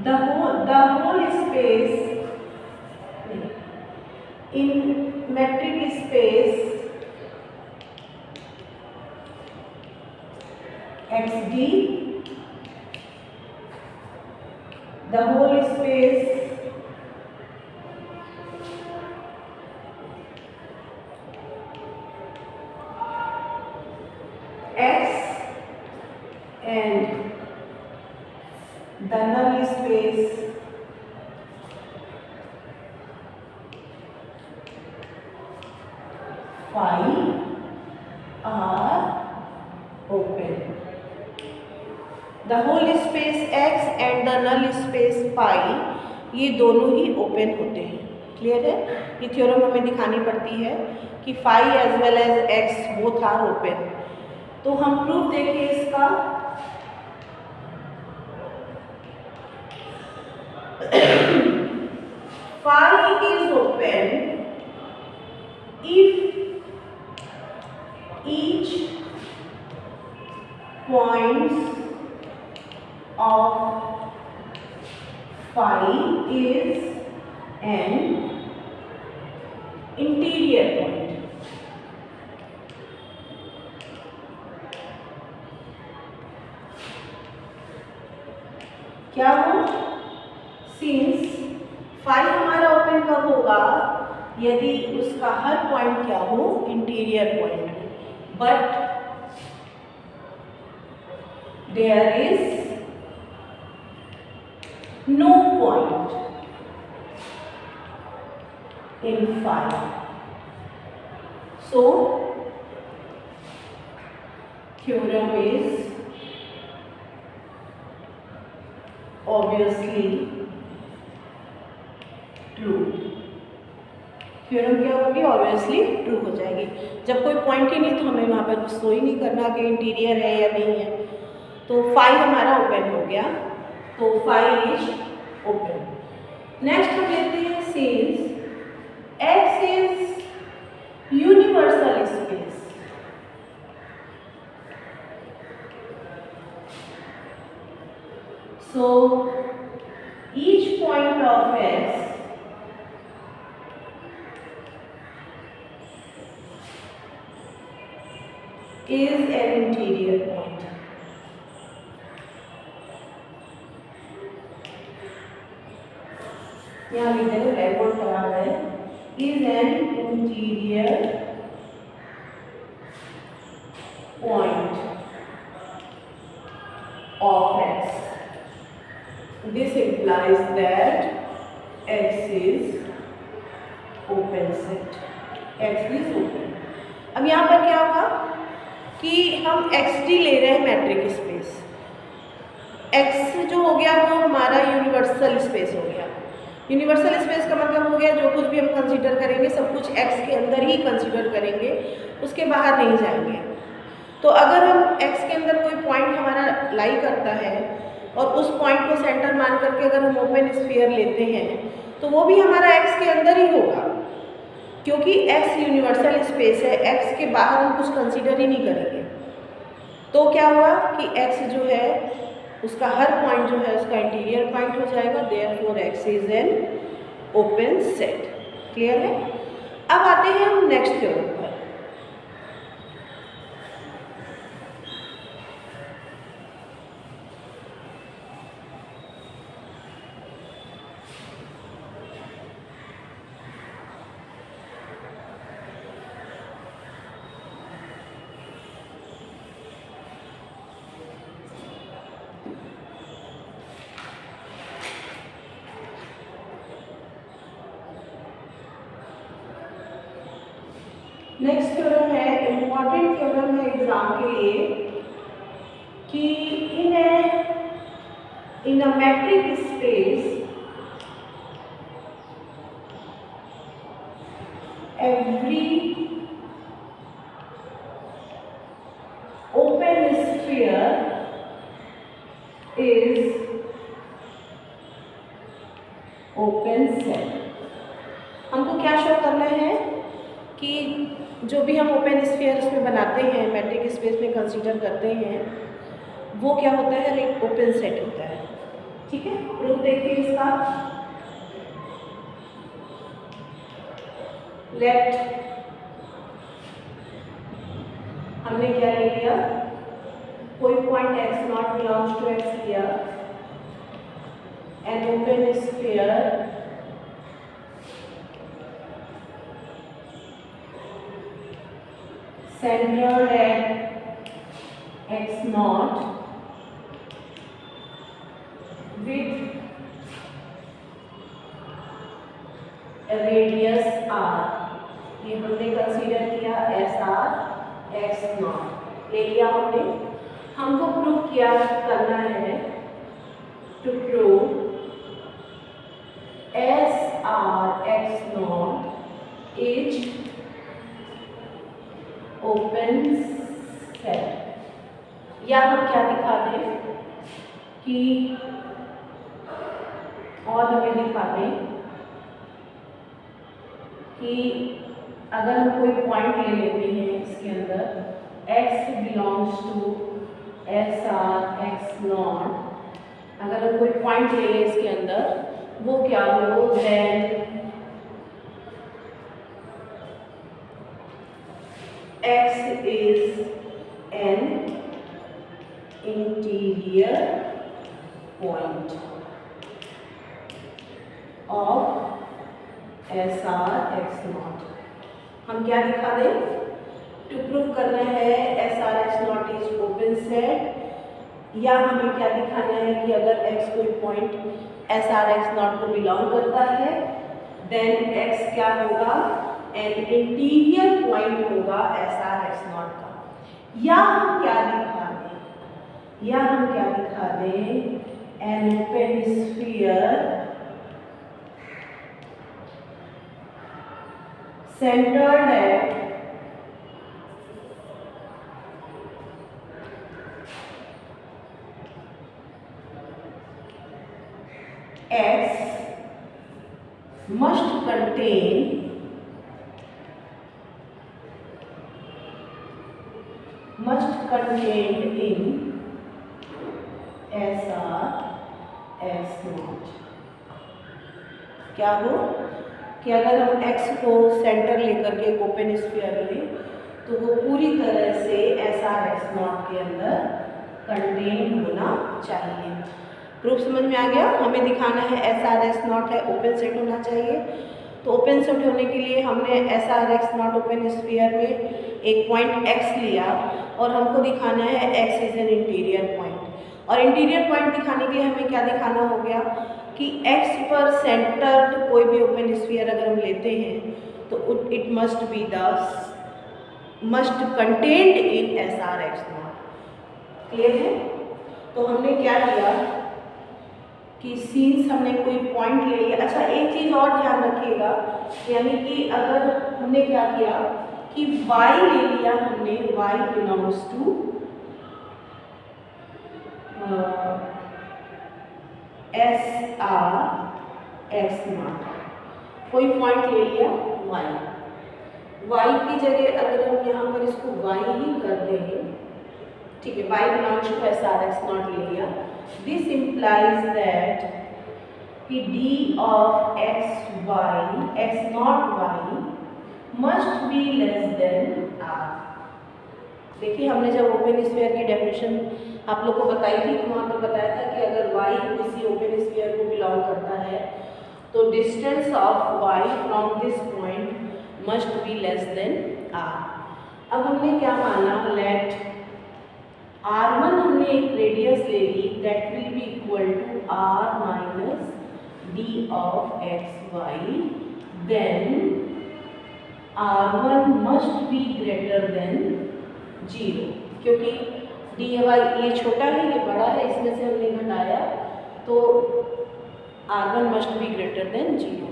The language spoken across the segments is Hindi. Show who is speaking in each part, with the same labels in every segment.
Speaker 1: the whole space in metric space XD, the whole space X and the null space phi are open. The whole space X and the null space phi ये दोनों ही ओपन होते हैं। क्लियर है? ये थ्योरम हमें दिखानी पड़ती है कि phi as well as x both are open. तो हम प्रूफ देखिए इसका। Phi is open if each points of phi is an interior point. क्या हो? Since फाई हमारा ओपन कब होगा? यदि उसका हर पॉइंट क्या हो? इंटीरियर पॉइंट हो। But there is no point in phi, so theorem is obviously true. Theorem क्या होगी? ऑब्वियसली ट्रू हो जाएगी। जब कोई पॉइंट ही नहीं तो हमें वहाँ पर कुछ ही नहीं करना कि इंटीरियर है या नहीं है। तो फाई हमारा ओपन हो गया, तो फाई इज ओपन। नेक्स्ट हम लेते हैं since x is universal space, so each point of x is an interior point. यहाँ लिख देंगे, ब्लैक बोर्ड खराब है। is an interior point of x. This implies that x is open set. x is open. अब यहाँ पर क्या होगा कि हम XD ले रहे हैं मैट्रिक स्पेस। X जो हो गया वो हमारा यूनिवर्सल स्पेस हो गया। यूनिवर्सल स्पेस का मतलब हो गया जो कुछ भी हम कंसीडर करेंगे सब कुछ X के अंदर ही कंसीडर करेंगे, उसके बाहर नहीं जाएंगे। तो अगर हम X के अंदर कोई पॉइंट हमारा लाई करता है और उस पॉइंट को सेंटर मान करके अगर हम ओपन स्फीयर लेते हैं तो वो भी हमारा X के अंदर ही होगा, क्योंकि X यूनिवर्सल स्पेस है, X के बाहर हम कुछ कंसीडर ही नहीं करेंगे। तो क्या हुआ कि X जो है उसका हर पॉइंट जो है उसका इंटीरियर पॉइंट हो जाएगा, therefore X is an open set. Clear है? अब आते हैं हम नेक्स्ट थ्योरम पर। नेक्स्ट थ्योरम है, इम्पॉर्टेंट थ्योरम है एग्जाम के लिए कि in a metric space every open sphere is open set. हमको क्या शो करना है कि जो भी हम ओपन स्फीयर उसमें बनाते हैं, मैट्रिक स्पेस में कंसीडर करते हैं, वो क्या होता है? एक ओपन सेट होता है। ठीक है, प्रूफ देखिए इसका। लेट हमने क्या ले लिया, कोई point x naught belongs to x लिया, an open sphere centered at x naught with radius r, ये हमने कंसीडर किया एस आर एक्स नॉट ले लिया हमने। हमको प्रूव किया करना है, to prove S R x naught is open set, या हम क्या दिखा दें कि, और हमें दिखा दें कि अगर हम कोई पॉइंट ले लेते हैं इसके अंदर, x belongs to S R x naught, अगर हम कोई पॉइंट ले लें इसके अंदर, वो क्या हो, then x is an interior point of S R x naught. हम क्या दिखा दें, टू प्रूव करना है S R x naught is open set, या हमें क्या दिखाना है कि अगर x कोई point S R x naught को बिलोंग करता है, देन x क्या होगा, एन इंटीरियर पॉइंट होगा एस आर एक्स नॉट का। या हम क्या दिखा दें, या हम क्या दिखा दें, N open sphere centered at x must contain in S R x not. क्या हो कि अगर हम x को सेंटर लेकर के ओपन स्फीयर लें, तो वो पूरी तरह से एस आर एक्स नॉट के अंदर कंटेन होना चाहिए। प्रूफ समझ में आ गया। हमें दिखाना है एस आर एक्स नॉट है, ओपन सेट होना चाहिए। तो ओपन सेट होने के लिए हमने S R x not open sphere में एक पॉइंट x लिया, और हमको दिखाना है x is N interior point. और इंटीरियर पॉइंट दिखाने के लिए हमें क्या दिखाना हो गया कि x पर सेंटर्ड कोई भी ओपन स्फीयर अगर हम लेते हैं, तो it must contained in S R x not. Clear है। तो हमने क्या किया कि सीन्स हमने कोई पॉइंट ले लिया। अच्छा, एक चीज़ और ध्यान रखिएगा, यानी कि अगर हमने क्या किया कि y ले लिया हमने, y belongs to S R x naught, कोई पॉइंट ले लिया y की जगह अगर हम यहाँ पर इसको y ही कर देंगे, ठीक है, y belongs to S R x naught ले लिया। दिस इम्प्लाइज दैट कि d of X naught y must be less than r। देखिए, हमने जब ओपन स्फीयर की डेफिनेशन आप लोग को बताई थी, तो वहाँ पर बताया था कि अगर y किसी ओपन स्फीयर को बिलोंग करता है, तो distance of y from this point must be less than r। अब हमने क्या माना, लेट r1 हमने एक रेडियस ले ली, that will be equal to r minus d of x y, then r1 must be greater than 0, क्योंकि डी वाई ये छोटा है ये बड़ा है, इसमें से हमने घटाया, तो r1 must be greater than 0।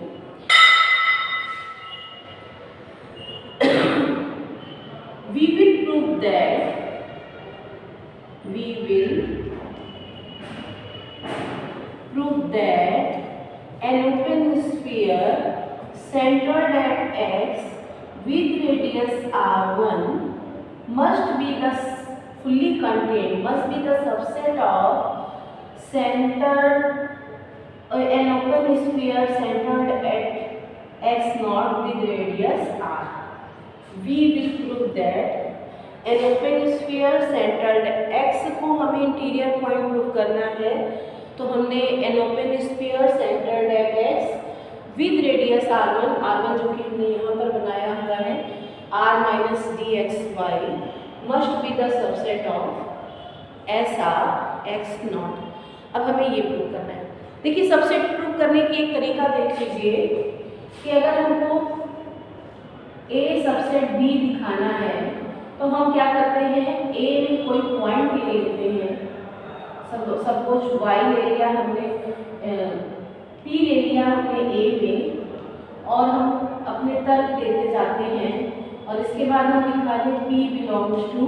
Speaker 1: we will prove that an open sphere centered at x with radius r1 must be the fully contained, must be the subset of centered an open sphere centered at x naught with radius r. We will prove that an open sphere centered x को हमें इंटीरियर पॉइंट प्रूव करना है, तो हमने an open sphere centered at x with radius r1 जो कि हमने यहाँ पर बनाया हुआ है r minus dxy must be the subset of SR x naught. अब हमें ये प्रूव करना है। देखिए सबसेट प्रूव करने की एक तरीका देख लीजिए कि अगर हमको A सबसेट B दिखाना है तो हम क्या करते हैं, A में कोई पॉइंट ले लेते हैं, सपोज Y ले लिया हमने, P ले लिया हमने A में, और हम अपने तर्क देते जाते हैं और इसके बाद हम दिखाते हैं P बिलोंग्स टू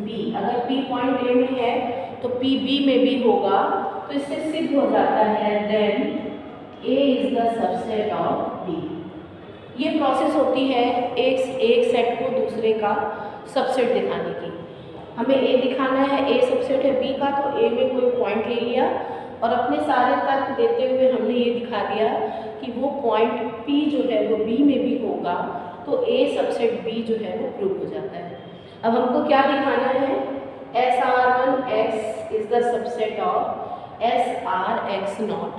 Speaker 1: B। अगर P पॉइंट A में है तो P B में भी होगा, तो इससे सिद्ध हो जाता है then A is the subset of B। ये प्रोसेस होती है एक सेट को दूसरे का सबसेट दिखाने की। हमें A दिखाना है, A सबसेट है B का, तो A में कोई पॉइंट ले लिया और अपने सारे तर्क देते हुए हमने ये दिखा दिया कि वो पॉइंट P जो है वो B में भी होगा, तो A सबसेट B जो है वो प्रूव हो जाता है। अब हमको क्या दिखाना है, SR1x is the subset of SRx naught.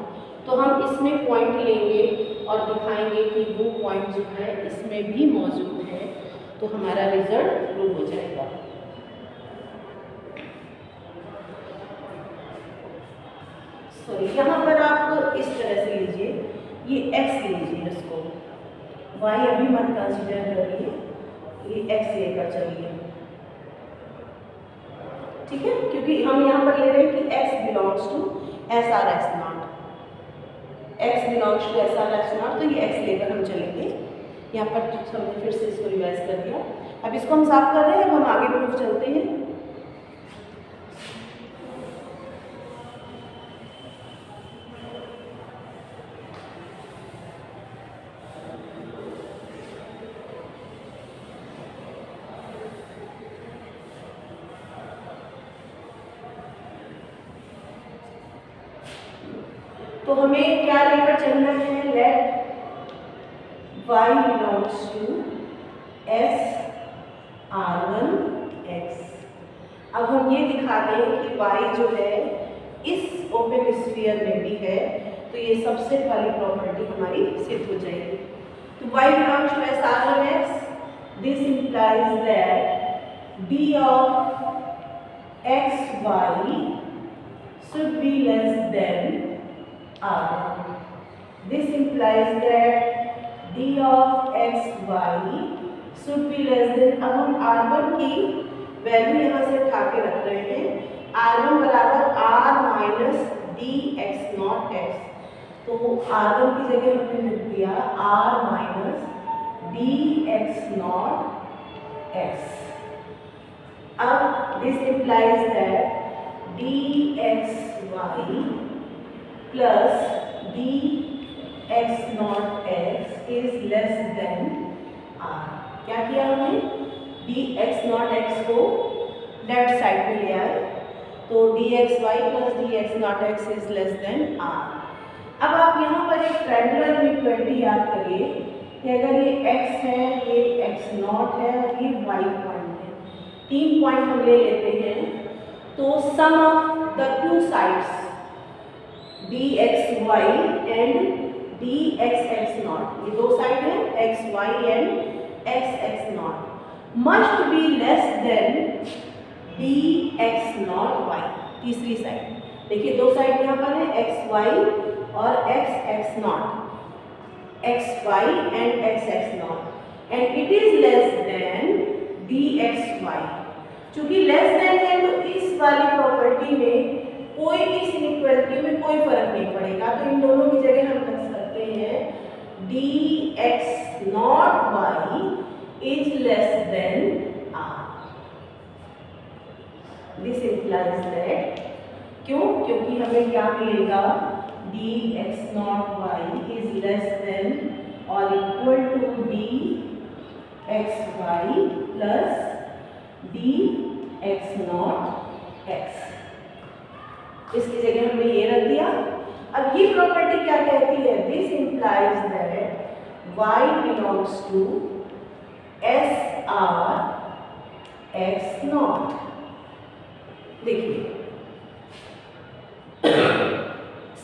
Speaker 1: तो हम इसमें पॉइंट लेंगे और दिखाएंगे कि वो पॉइंट जो है इसमें भी मौजूद है, तो हमारा रिजल्ट प्रूव हो जाएगा। सॉरी, यहाँ पर आप इस तरह से लीजिए, ये x लीजिए, इसको y अभी मत कंसीडर करिए, ये x लेकर चलिए, ठीक है, क्योंकि हम यहाँ पर ले रहे हैं कि x belongs to SRx naught, x belongs to SRx naught, तो ये x लेकर हम चलेंगे। यहाँ पर हमने फिर से इसको रिवाइज कर दिया। अब इसको हम साफ कर रहे हैं, अब हम आगे प्रूफ चलते हैं। तो हमें क्या लेकर चलना है, late y belongs to SR1x। अब हम ये दिखा दें कि y जो है इस ओपन स्फीयर में भी है, तो ये सबसेट वाली प्रॉपर्टी हमारी सिद्ध हो जाएगी। तो y belongs to SR1x, this implies that d of xy should be less than R1. This implies that d of xy should be less than, अब हम R1 की वैल्यू यहाँ से उठा के रख रहे हैं, R1 बराबर R minus d x not एक्स, तो R1 की जगह हमने लिख दिया R minus d x not x. अब this implies that dxy plus dx not x is less than r। क्या किया हमने, dx नॉट x को लेफ्ट साइड में ले आए, तो dxy plus dx not x is less than r। अब आप यहाँ पर एक ट्रायंगुलर इक्वेलिटी याद करिए कि अगर ये x है, ये x नॉट है और ये y पॉइंट है, तीन पॉइंट हम ले लेते हैं, तो sum of the two sides dxy and dxx not, ये दो साइड है xy and xx not, must be less than dx not y। तीसरी साइड देखिए, दो साइड यहाँ पर है xy और xx not, xy and xx not, and it is less than dxy। चूंकि लेस देन है तो इस वाली प्रॉपर्टी में कोई, इस इनइक्वालिटी में कोई फर्क नहीं पड़ेगा, तो इन दोनों की जगह हम रख सकते हैं dx not y is less than r। This implies that, क्यों, क्योंकि हमें क्या मिलेगा, dx not y is less than और equal to dxy plus dx not x। इसकी जगह हमने ये रख दिया। अब ये प्रॉपर्टी क्या कहती है? This implies that y belongs to S R x naught. देखिए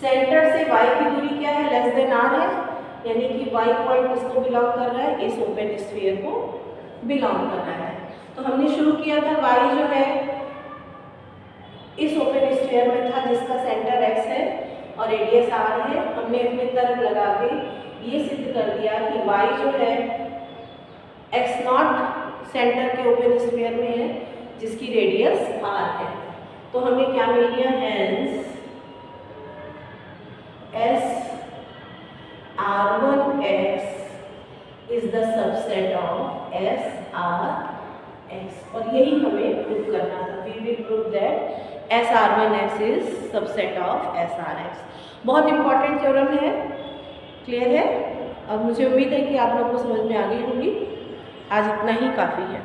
Speaker 1: सेंटर से y की दूरी क्या है? लेस देन r है, यानी कि y पॉइंट किसको बिलोंग कर रहा है? इस ओपन स्फीयर को बिलोंग कर रहा है। तो हमने शुरू किया था y जो है इस ओपन स्फीयर में था जिसका सेंटर x है और रेडियस r है। हमने अपने तर्क लगा के ये सिद्ध कर दिया कि y जो है x नॉट सेंटर के ओपन स्फीयर में है जिसकी रेडियस r है। तो हमें क्या मिल गया? Hence S R1x is the subset of SRx और यही हमें प्रूव करना था। We will prove that SR1x is subset of SRx। बहुत इंपॉर्टेंट थ्योरम है, क्लियर है? अब मुझे उम्मीद है कि आप लोग को समझ में आ गई होगी। आज इतना ही काफ़ी है।